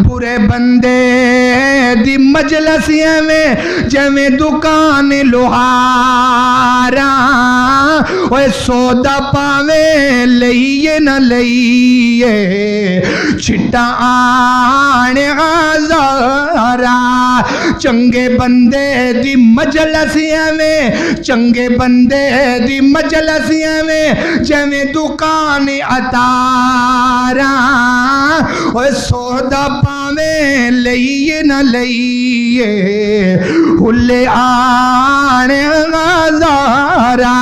برے بندے دی مجلس ایویں جویں دکان لوہارا اوے سودا پاویں لئیے نہ لئیے چھٹا آنے ہزارا چنگے بندے دی مجلس ایویں چنگے بندے دی مجلس ایویں جویں دکان اتارا اوے سودا پاویں لئیے نہ لئیے ہلے آنے ہزارا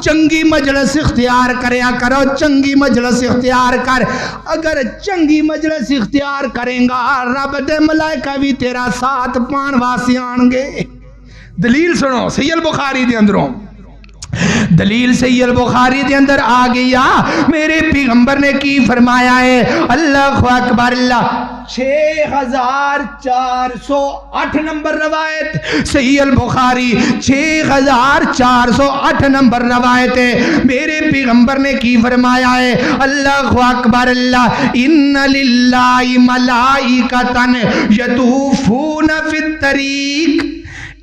چنگی مجلس اختیار کریا کرو چنگی مجلس اختیار کر اگر چنگی مجلس اختیار کریں گا رب دے ملائکہ بھی تیرا ساتھ پان واسے آن گے دلیل سنو صحیح البخاری دے اندروں دلیل صحیح البخاری دے اندر آ گیا میرے پیغمبر نے کی فرمایا ہے اللہ اکبر اللہ 6408 نمبر روایت صحیح البخاری 6408 نمبر روایت ہے میرے پیغمبر نے کی فرمایا ہے اللہ اکبر اللہ ان للہ ملائکۃ یطوفون فی الطریق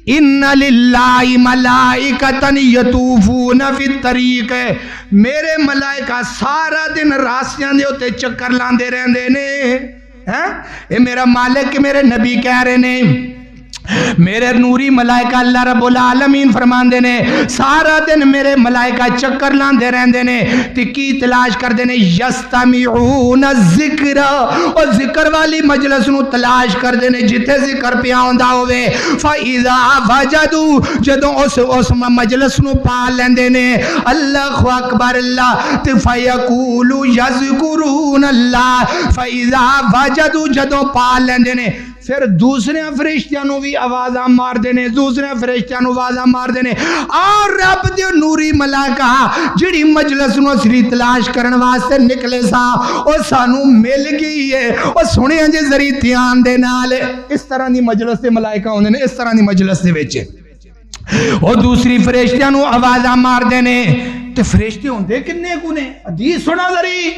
ان للہ ملائکۃ یطوفون فی الطریق میرے ملائکہ سارا دن راستیاں دے اوتے چکر لاندے رہندے نے اے میرا مالک میرے نبی کہہ رہے نے میرے نوری ملائکہ اللہ رب العالمین فرماندے نے سارا دن میرے ملائکہ چکر لاندے رہندے نے تے کی تلاش کردے نے یستمعون الذکر اور ذکر والی مجلس نو تلاش کردے نے جتھے ذکر پیا ہوندا ہوے فاذا وجدوا جدوں اس مجلس نو پا لیندے نے اللہ اکبر اللہ تے فیقول یذکرون اللہ فاذا وجدوا جدوں پا لیندے نے پھر دوسرے فرشتیاں نو بھی آوازاں مار دینے دوسرے فرشتیاں نو آوازاں مار دینے اور رب دے نوری ملائکہ جڑی مجلس نو سری تلاش کرن واسطے نکلے سا او سانو مل گئی ہے او سنے جے ذری دھیان دے نال اس طرح دی مجلس دے ملائکہ ہوندے نے اس طرح دی مجلس دے وچ او دوسری فرشتیاں نو آوازاں مار دینے تے فرشتے ہوندے کنے کو نے حدیث سنا ذری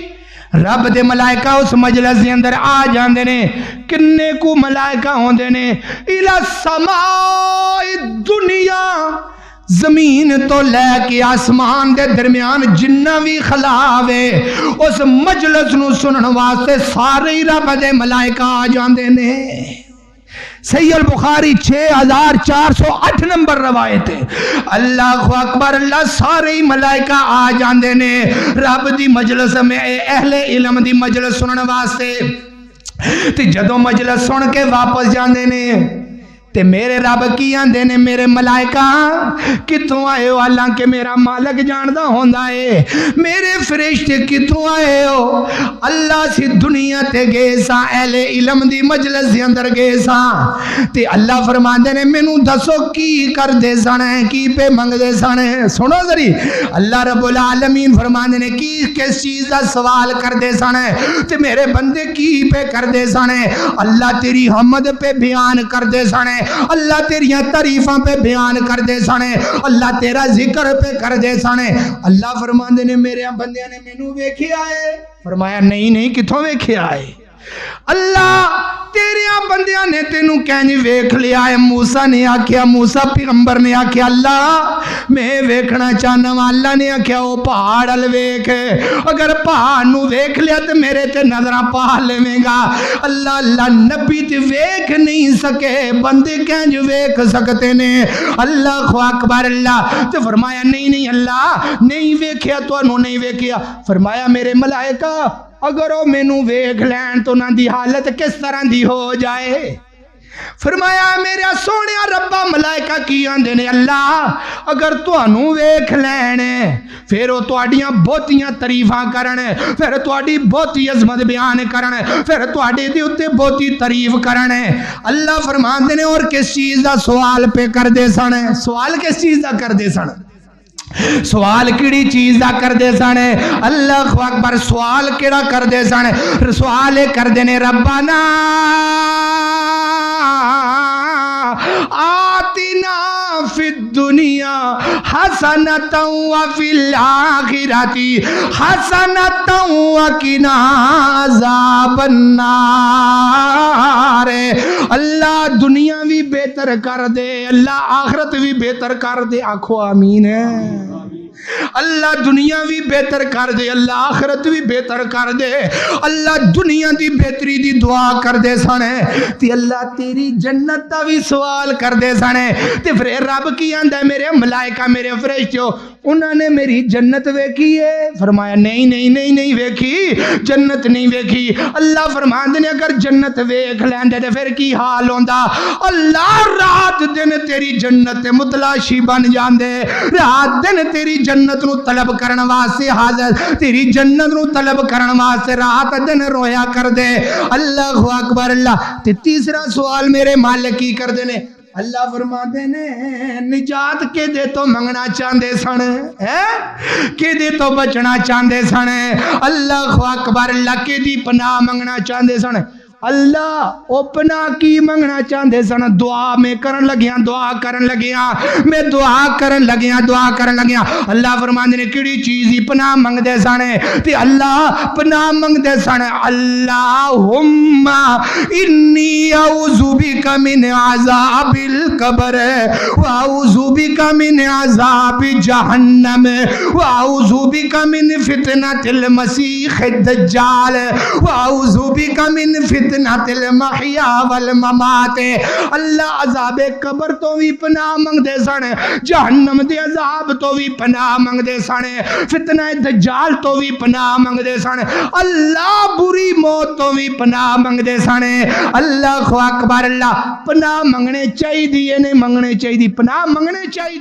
رب دے ملائکہ اس مجلس دے اندر آ جاندے نے کنے کو ملائکہ ہوندے نے الی السماء دنیا زمین تو لے کے آسمان دے درمیان جنہ بھی خلاوے اس مجلس نو سنن واسطے سارے رب دے ملائکہ آ جاندے نے صحیح البخاری 6408 نمبر روایت ہے اللہ اکبر اللہ سارے ملائکہ آ جاندے نے رب دی مجلس میں اہل علم دی مجلس سنن واسطے تے جدوں مجلس سن کے واپس جاندے نے تے میرے رب کی آندے نے میرے ملائکہ کتوں آئے ہو حالانکہ میرا مالک جاندہ ہوندا ہے میرے فرشتے کتوں آئے ہو اللہ سی دنیا تے گئے سا اہل علم دی مجلس دی اندر گئے سا تے اللہ فرماندے نے مینوں دسو کی کر دے سن کی پہ منگ دے سن سنو ذری اللہ رب العالمین فرماندے نے کی کس چیز دا سوال کر دے سن تے میرے بندے کی پہ کر دے سن اللہ تیری حمد پہ بیان کر دے سن اللہ تیریاں تعریفاں پہ بیان کر دے سنے اللہ تیرا ذکر پہ کر دے سنے اللہ فرماندے نے میرے بندیاں نے مینوں ویکھے آئے فرمایا نہیں کتھوں ویکھے آئے اللہ تیریاں بندیاں نے تینوں کہیں ویکھ لیا ہے موسیٰ نے آکھیا موسیٰ پیغمبر نے آکھیا اللہ میں ویکھنا چاہنا ہوں اللہ نے آکھیا وہ پہاڑ ال ویکھ اگر پہاڑ نو ویکھ لیا تو میرے تے نظراں پا لے گا اللہ نبی تے ویکھ نہیں سکے بندے کہیں ویکھ سکتے نے اللہ اکبر اللہ تے فرمایا نہیں اللہ نہیں ویکھیا تو انہوں نہیں ویکھیا فرمایا میرے ملائکہ اگر وہ مینوں ویکھ لین تو نہ دی حالت کس طرح دی ہو جائے فرمایا میرا سونے ربا ملائکہ کی آندے نے اللہ اگر تانوں ویکھ لین پھر وہ تہاڈیاں بہتیاں تعریفاں کرن پھر تہاڈی بہتی عظمت بیان کرن پھر تہاڈے دے اوتے بہتی تعریف کرن اللہ فرماندے نے اور کس چیز دا سوال پہ کر دے سن سوال کس چیز دا کر دے سن سوال کیڑی چیز دا کر دے سن اللہ اکبر سوال کیڑا کر دے سن سوال کر دے نے ربنا آتنا فی الدنیا حسنتا وفی الاخرتی حسنتا وقنا عذاب النار بہتر کر دے، اللہ آخرت بھی بہتر کر دے، آکھو آمین ہے۔ اللہ دنیا بھی بہتر کر دے، اللہ آخرت بھی بہتر کر دے، اللہ دنیا دی بہتری دی دعا کر دے سنے تے اللہ تیری جنت دا بھی سوال کر دے سنے تے پھر رب کی آندا ہے میرے ملائکہ میرے فرشتوں انہوں نے میری جنت ویکھی ہے؟ فرمایا نہیں نہیں نہیں نہیں ویکھی، جنت نہیں ویکھی۔ اللہ فرماندے نے اگر جنت ویکھ لیندے تے پھر کی حال ہوندا؟ اللہ رات دن تیری جنت تے متلاشی بن جاندے، رات دن تیری جنت نو طلب کرن واسطے حاضر، تیری جنت نو طلب کرن واسطے رات دن رویا کر دے۔ اللہ اکبر اللہ۔ تے تیسرا سوال میرے مالک کی کر دے نے؟ اللہ فرماتے نے نجات کے دے تو منگنا چاہندے سن، کہ دے تو بچنا چاہندے سن، اللہ اکبر اللہ کے دی پناہ منگنا چاہندے سن۔ اللہ او پناہ کی منگنا چاہندے سن؟ دعا میں کرن لگیاں، دعا کرن لگیاں، میں دعا کرن لگیاں، دعا کرن لگیاں۔ اللہ فرماندے نے کیڑی چیز دی پناہ منگدے سن؟ تے اللہ پناہ منگدے سن اللہم انی اعوذ بک من عذاب القبر واعوذ بک من عذاب جہنم واعوذ بک من فتنۃ المسیح الدجال واعوذ بک من فتنۃ المحیا والممات۔ اللہ عذاب قبر تو بھی پناہ منگدے سن، جہنم دے عذاب تو بھی پناہ منگدے سن، فتنہ دجال تو بھی پناہ منگدے سن، اللہ بری موت تو بھی پناہ منگدے سن۔ اللہ اکبر اللہ۔ پناہ منگنے چاہیے نہیں منگنے چاہیے؟ پناہ منگنے چاہیے۔